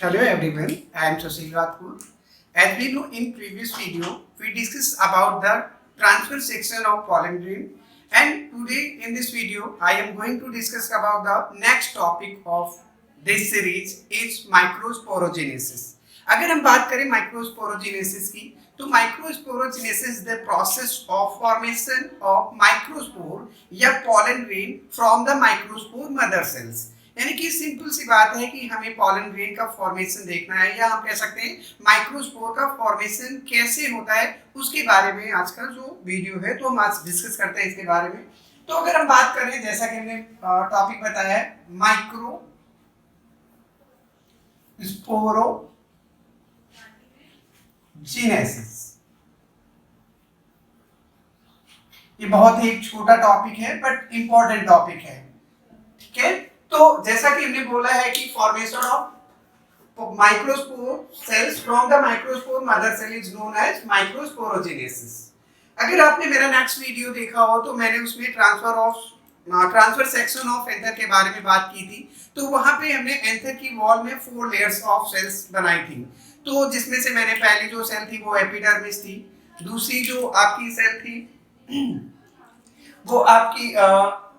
Hello everyone, I am Sushil Rathkur. As we know in previous video, we discussed about the transfer section of pollen grain, and today in this video, I am going to discuss about the next topic of this series is microsporogenesis. अगर हम बात करें microsporogenesis की, तो microsporogenesis the process of formation of microspore या pollen grain from the microspore mother cells. यानी कि simple सी बात है कि हमें पॉलन ग्रेन का फॉर्मेशन देखना है, या हम कह सकते हैं माइक्रोस्पोर का फॉर्मेशन कैसे होता है, उसके बारे में आज का जो वीडियो है तो हम आज डिस्कस करते हैं इसके बारे में। तो अगर हम बात करें, जैसा कि हमने टॉपिक बताया है माइक्रो स्पोरोजेनेसिस, ये बहुत ही एक छोटा टॉपिक है बट इंपॉर्टेंट टॉपिक है। ठीक है, तो जैसा कि हमने बोला है कि formation of microspore cells from the microspore mother cell is known as microsporogenesis. अगर आपने मेरा नेक्स्ट वीडियो देखा हो तो मैंने उसमें ट्रांसफर सेक्शन ऑफ एंथर के बारे में बात की थी। तो वहां पे हमने एंथर की वॉल में 4 लेयर्स ऑफ सेल्स बनाई थी। तो जिसमें से मैंने पहली जो सेल थी वो एपिडर्मिस थी, दूसरी जो आपकी सेल थी वो आपकी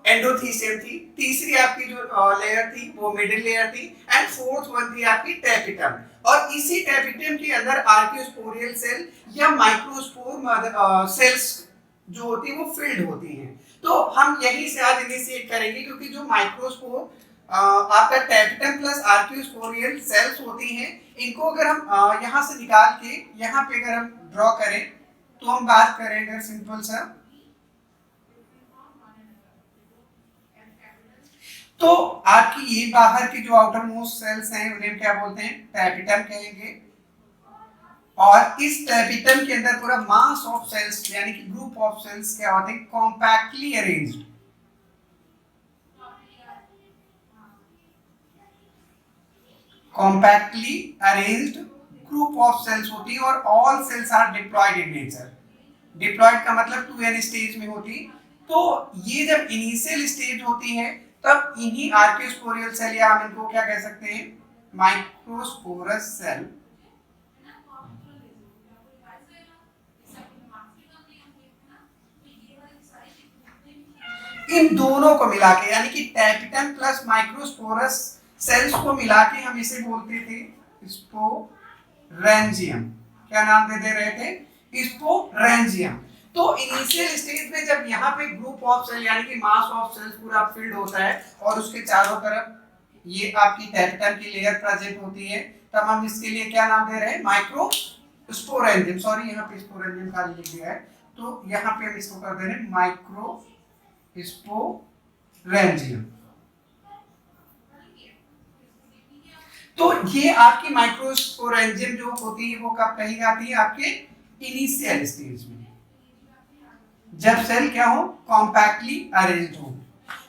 एंडोथीसियम थी, तीसरी आपकी जो लेयर थी वो मिडिल लेयर थी, एंड फोर्थ वन थी आपकी टेपिटम। और इसी टेपिटम के अंदर आर्कियोस्पोरियल सेल या माइक्रोस्पोर सेल्स जो होती है वो फिल्ड होती हैं। तो हम यही से आज इनिशिएट करेंगे, क्योंकि जो माइक्रोस्पोर आपका टेपिटम प्लस आर्कियोस्पोरियल सेल्स होती हैं, इनको अगर हम यहाँ से निकाल के यहाँ पे अगर हम ड्रॉ करें तो हम बात करें अगर सिंपल सा, तो आपकी ये बाहर की जो आउटर मोस्ट सेल्स हैं उन्हें क्या बोलते हैं, टेपिटम कहेंगे। और इस टेपिटम के अंदर पूरा मास ऑफ सेल्स यानी कि ग्रुप ऑफ सेल्स क्या होते हैं, compactly arranged. Compactly arranged group of cells होती है, और all cells are diploid in nature. Diploid का मतलब 2n स्टेज में होती। तो ये जब इनिशियल स्टेज होती है तब इन्हीं आर्कियोस्पोरियल सेल या हम इनको क्या कह सकते हैं, माइक्रोस्पोरस सेल, इन दोनों को मिला के यानी कि टेपिटम प्लस माइक्रोस्पोरस सेल्स को मिला के हम इसे बोलते थे स्पोरेंजियम। क्या नाम दे रहे थे, स्पोरेंजियम। तो इनिशियल स्टेज में जब यहाँ पे ग्रुप ऑफ सेल यानी कि मास ऑफ सेल्स पूरा फिल्ड होता है और उसके चारों तरफ ये आपकी टेपिटम की लेयर प्रेजेंट होती है, तब हम इसके लिए क्या नाम दे रहे हैं, माइक्रो स्पोरेंजियम। सॉरी, यहाँ पे स्पोरेंजियम खाली लिख दिया है, तो यहाँ पे हम इसको कर दे रहे हैं माइक्रो स्पोरेंजियम। तो ये आपकी माइक्रोस्पोरेंजियम जो होती है वो कब कही जाती है, आपके इनिशियल स्टेज में, जब सेल क्या हो, कॉम्पैक्टली अरेंज्ड हो।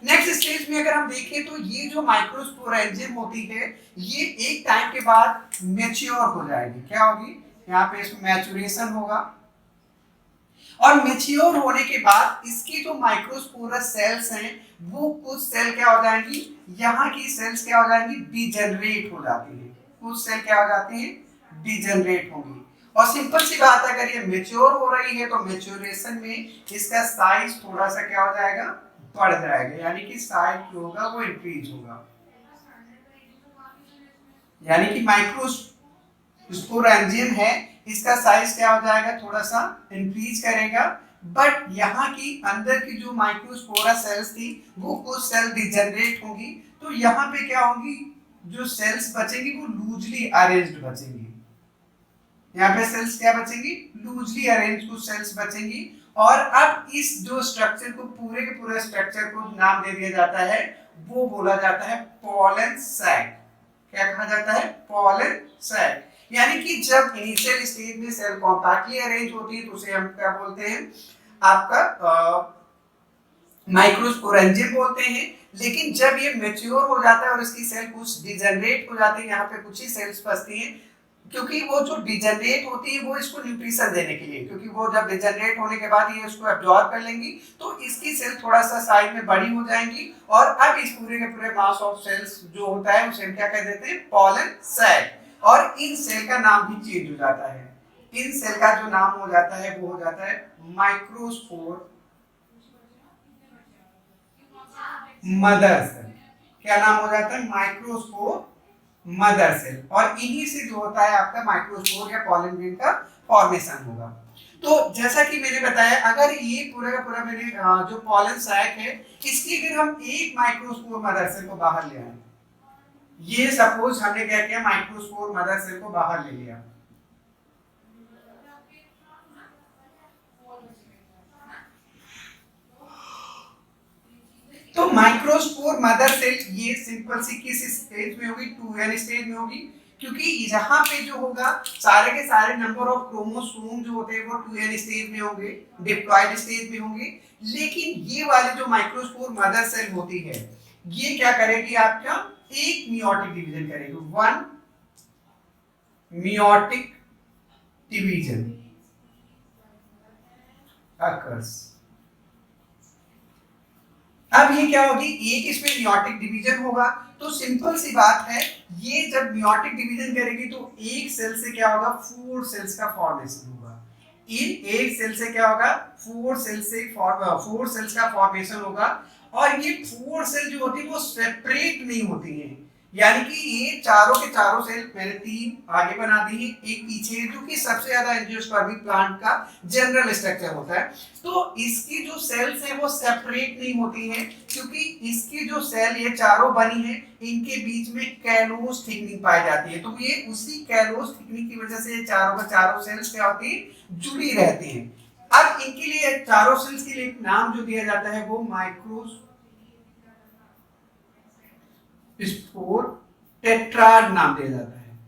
नेक्स्ट स्टेज में अगर हम देखें तो ये जो माइक्रोस्पोरेंजियम होती है ये एक टाइम के बाद मैच्योर हो जाएगी। क्या होगी, यहाँ पे इसमें मैच्योरेशन होगा, और मैच्योर होने के बाद इसकी जो माइक्रोस्पोरस सेल्स हैं वो कुछ सेल क्या हो जाएंगी, यहाँ की सेल्स क्या हो जाएंगी, डिजेनरेट हो जाती है। कुछ सेल क्या हो जाती है, डिजेनरेट होंगी। और सिंपल सी बात है, अगर ये मैच्योर हो रही है तो मैच्योरेशन में इसका साइज थोड़ा सा क्या हो जाएगा, बढ़ जाएगा, यानी कि साइज जो होगा वो इंक्रीज होगा। यानी कि माइक्रोस्पोरेंजियम है, इसका साइज क्या हो जाएगा, थोड़ा सा इंक्रीज करेगा। बट यहाँ की अंदर की जो माइक्रोस्पोरा सेल्स थी वो कुछ सेल डिजेनरेट होंगी, तो यहाँ पे क्या होंगी, जो सेल्स बचेंगी वो लूजली अरेंज्ड बचेंगी। यहाँ पे सेल्स क्या बचेंगी, लूजली अरेंज कुछ सेल्स बचेंगी। और अब इस जो स्ट्रक्चर को पूरे के पूरे स्ट्रक्चर को नाम दे दिया जाता है, वो बोला जाता है पॉलन सैक। क्या कहा जाता है, पॉलन सैक। यानी कि जब इनिशियल स्टेज में सेल कॉम्पैक्टली अरेंज होती है तो उसे हम क्या बोलते हैं, आपका माइक्रोस्पोरेंजियम बोलते हैं। लेकिन जब ये मैच्योर हो जाता है और इसकी सेल कुछ डिजेनरेट हो जाती है, यहाँ पे कुछ ही सेल्स बचती हैं, क्योंकि वो जो डिजेनरेट होती है वो इसको न्यूट्रिशन देने के लिए, क्योंकि वो जब डिजेनरेट होने के बाद ये उसको एब्जॉर्ब कर लेंगी, तो इसकी सेल थोड़ा सा साइज में बड़ी हो जाएंगी। और अब इस पूरे के पूरे मास ऑफ सेल्स जो होता है उसे हम क्या कह देते हैं, पॉलन सैक। और इन सेल का नाम भी चेंज हो जाता है। इन सेल का जो नाम हो जाता है वो हो जाता है माइक्रोस्पोर मदर सेल। क्या नाम हो जाता है? Microspore mother cell. और इन्हीं से जो होता है आपका माइक्रोस्पोर या पॉलन ग्रेन का फॉर्मेशन होगा। तो जैसा कि मैंने बताया, अगर ये पूरा का पूरा मैंने जो पॉलन सैक है, इसकी अगर हम एक माइक्रोस्पोर मदर सेल को बाहर ले आए, ये सपोज हमने क्या किया, माइक्रोस्पोर मदर सेल को बाहर ले लिया, तो माइक्रोस्पोर मदर सेल ये सिंपल सी किस स्टेज में होगी? 2n स्टेज में होगी, क्योंकि यहाँ पे जो होगा सारे के सारे नंबर ऑफ क्रोमोसोम जो होते हैं वो 2n स्टेज में होंगे, डिप्लॉयड स्टेज में होंगे। लेकिन ये वाले जो माइक्रोस्पोर मदर सेल होती है, ये क्या करेगी? आपका एक मियोटिक डिवीजन करेगी, वन मियोटिक डिवीजन occurs। अब ये क्या होगी? एक इसमें मियोटिक डिवीजन होगा, तो सिंपल सी बात है, ये जब मियोटिक डिवीजन करेगी तो एक सेल से क्या होगा? 4 सेल्स का फॉर्मेशन होगा। इन एक सेल से क्या होगा? 4 सेल्स का फॉर्मेशन होगा। और ये 4 सेल जो होती है वो सेपरेट नहीं होती है, यानी कि ये चारों के चारों सेल मैंने 3 आगे बना दी है, एक पीछे है, जो कि सबसे ज्यादा एंजियोस्पर्मिक प्लांट का जनरल स्ट्रक्चर होता है। तो इसकी जो सेल्स है वो सेपरेट नहीं होती हैं, क्योंकि इसकी जो सेल ये चारों बनी है, इनके बीच में कैलोस थिकनिंग पाई जाती है। तो ये उसी कैलोस थिकनिंग की वजह से चारों का चारों सेल्स क्या होती है? जुड़ी रहती हैं। अब इनके लिए चारों सेल्स के लिए नाम जो दिया जाता है वो माइक्रोस्पोर टेट्राड नाम दिया जाता है,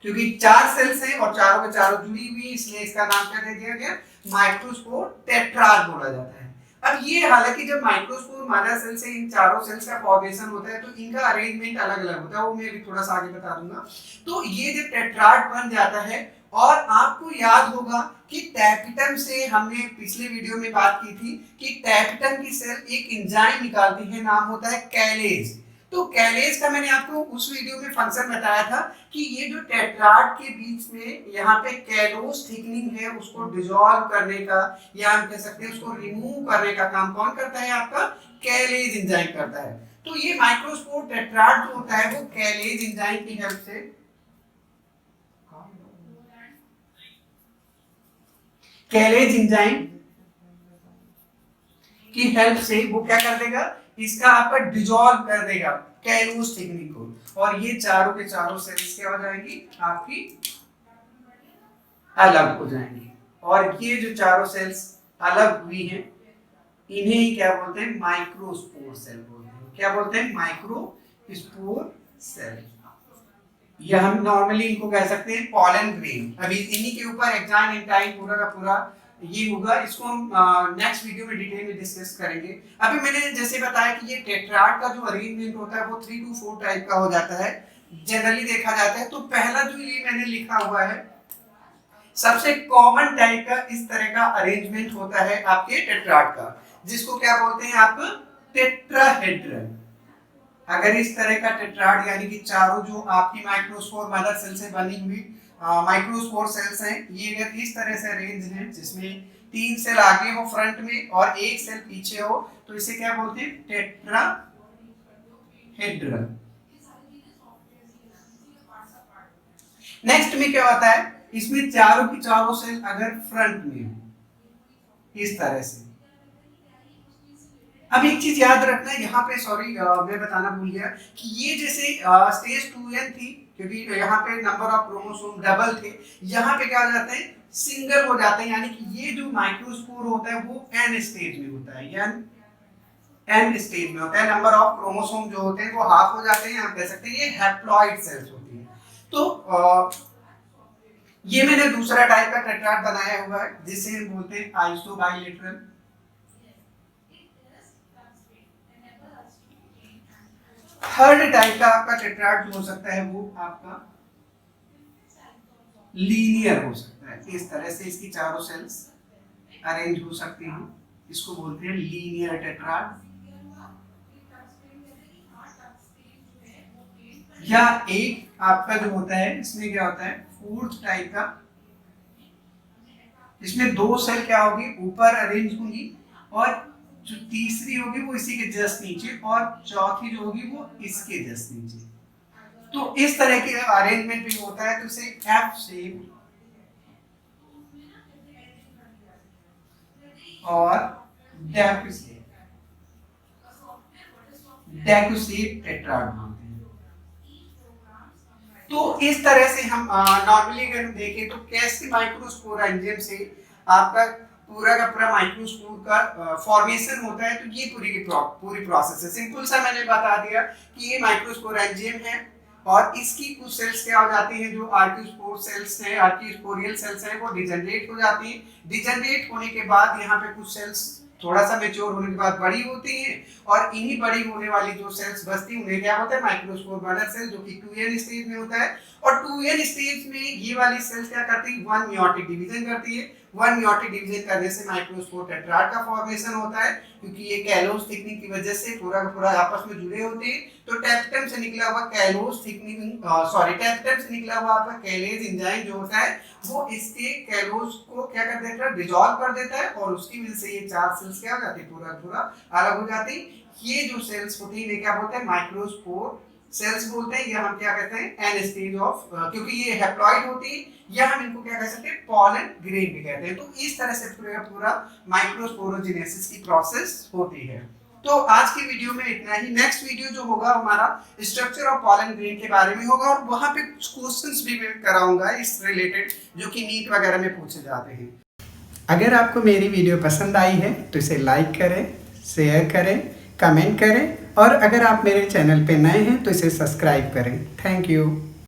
क्योंकि 4 सेल्स हैं और चारों के चारों जुड़ी हुई, इसलिए इसका नाम क्या दे दिया गया? माइक्रोस्पोर टेट्राड बोला जाता है। अब ये हालांकि जब माइक्रोस्पोर मदर सेल से इन चारों सेल्स का फॉर्मेशन होता है तो इनका अरेंजमेंट अलग अलग होता है, वो मैं भी थोड़ा सा आगे बता दूंगा। तो ये जब टेट्राड बन जाता है, और आपको याद होगा कि टैपिटम से हमने पिछले वीडियो में बात की थी कि टैपिटम की सेल एक एंजाइम निकालती है, नाम होता है कैलेज। तो कैलेज का मैंने आपको उस वीडियो में फंक्शन बताया था कि ये जो टेट्राड के बीच में यहाँ पे कैलोस थिकनिंग है उसको डिसॉल्व करने का, या हम कह सकते हैं उसको रिमूव करने का काम कौन करता है? आपका कैलेज एंजाइम करता है। तो ये माइक्रोस्पोर टेट्राड जो होता है वो कैलेज एंजाइम की हेल्प से वो क्या कर देगा? इसका आपका डिसॉल्व कर देगा कैलोस थिकनिंग को, और ये चारों के चारों सेल्स क्या हो जाएंगी? आपकी अलग हो जाएंगी। और ये जो चारों सेल्स अलग हुई हैं, इन्हें ही क्या बोलते हैं? माइक्रोस्पोर सेल बोलते हैं। क्या बोलते हैं? Microspore cell. या हम नॉर्मली इनको कह सकते हैं पॉलन ग्रेन। अभी इन्हीं के ऊपर एग्जाम इन टाइम पूरा का पूरा ये होगा, इसको हम नेक्स्ट वीडियो में डिटेल में डिस्कस करेंगे। अभी मैंने जैसे बताया कि ये टेट्राड का जो अरेंजमेंट होता है वो 3 to 4 टाइप का हो जाता है, जनरली देखा जाता है। तो पहला जो ये मैंने लिखा हुआ है, सबसे कॉमन टाइप का इस तरह का अरेंजमेंट होता है आपके टेट्राड का, जिसको क्या बोलते हैं आप? टेट्राहेड्रल। अगर इस तरह का टेट्राड, यानी कि चारों जो आपकी माइक्रोस्पोर मदर सेल से बनी हुई माइक्रोस्पोर सेल्स हैं, ये अगर इस तरह से अरेंज हैं, जिसमें 3 सेल आगे हो फ्रंट में और 1 सेल पीछे हो, तो इसे क्या बोलते हैं? टेट्राहेड्रल। नेक्स्ट में क्या होता है? इसमें चारों की चारों सेल अगर फ्रंट में हो, इस तरह से। अब एक चीज याद रखना है यहाँ पे, सॉरी मैं बताना भूल गया कि ये जैसे स्टेज 2n थी, क्योंकि यहाँ पे नंबर ऑफ क्रोमोसोम डबल थे, यहाँ पे क्या हो जाते हैं? सिंगल हो जाते हैं। यानी कि ये जो माइक्रोस्पोर होता है वो n स्टेज में होता है, यानी n स्टेज में होता है। नंबर ऑफ क्रोमोसोम जो होते हैं वो हाफ हो जाते हैं, आप कह सकते हैं ये हैप्लॉइड सेल्स होती हैं। तो ये मैंने दूसरा टाइप का टेट्राड बनाया हुआ है, जिसे हम बोलते हैं आइसोबाइलेटरल। थर्ड टाइप का आपका टेट्राड जो हो सकता है वो आपका लीनियर हो सकता है। इस तरह से इसकी चारों सेल्स अरेंज हो सकती हैं, इसको बोलते हैं लीनियर टेट्राड। या एक आपका जो होता है इसमें क्या होता है फोर्थ टाइप का, इसमें दो सेल क्या होगी ऊपर अरेंज होंगी और जो तीसरी होगी वो इसी के जस्ट नीचे और चौथी जो होगी वो इसके जस्ट नीचे। तो इस तरह के अरेंजमेंट भी होता है, तो इसे एफ शेप और डेकुसेप टेट्राड बोलते हैं। तो इस तरह से हम नॉर्मली अगर हम देखें तो कैसे माइक्रोस्पोर एंजाइम से आपका पूरा का पूरा माइक्रोस्पोर का फॉर्मेशन होता है, तो ये पूरी प्रोसेस है। सिंपल सा मैंने बता दिया कि ये माइक्रोस्पोर एंजाइम है और इसकी कुछ सेल्स क्या हो जाती हैं, जो आर्कियोस्पोर सेल्स हैं, आर्कियोस्पोरियल सेल्स हैं, वो डिजेनरेट हो जाती हैं। डिजेनरेट होने के बाद यहाँ पे कुछ सेल्स थोड़ा सा मैच्योर होने के बाद बड़ी होती हैं और इन्हीं बड़ी होने वाली जो सेल्स बचती उन्हें क्या होता है माइक्रोस्पोर मदर सेल, जो कि 2n स्टेज में होता है। और 2n स्टेज में ये वाली सेल्स क्या करती है, वन मियोटिक डिवीजन करती है। वन मियोटिक डिवीजन करने से माइक्रोस्पोर टेट्राड का फॉर्मेशन होता है, क्योंकि ये कैलोस थिकनिंग की वजह से पूरा का पूरा आपस में जुड़े होते हैं। तो टेप्टम से निकला हुआ कैलोस थिकनिंग टेप्टम से निकला हुआ आपका कैलेज एंजाइम जो होता है वो इसके कैलोस को क्या कर देता है, डिसॉल्व कर देता है और उसकी वजह से ये चार सेल्स क्या हो जाती है पूरा पूरा अलग हो जाती है। ये जो सेल्स होती है क्या बोलते हैं माइक्रोस्पोर सेल्स बोलते हैं, या हम क्या कहते हैं एन स्टेज ऑफ, क्योंकि ये हैप्लॉइड होती है, या हम इनको क्या कह सकते हैं पॉलन ग्रेन भी कहते हैं। तो इस तरह से पूरा माइक्रोस्पोरोजेनेसिस की प्रोसेस होती है। तो आज की वीडियो में इतना ही। नेक्स्ट वीडियो जो होगा हमारा स्ट्रक्चर ऑफ पॉलन ग्रेन के बारे में होगा और वहां पे कुछ क्वेश्चंस भी मैं कराऊंगा इस रिलेटेड, जो कि नीट वगैरह में पूछे जाते हैं। अगर आपको मेरी वीडियो पसंद आई है तो इसे लाइक करें, शेयर करें, कमेंट करें और अगर आप मेरे चैनल पे नए हैं तो इसे सब्सक्राइब करें। Thank you.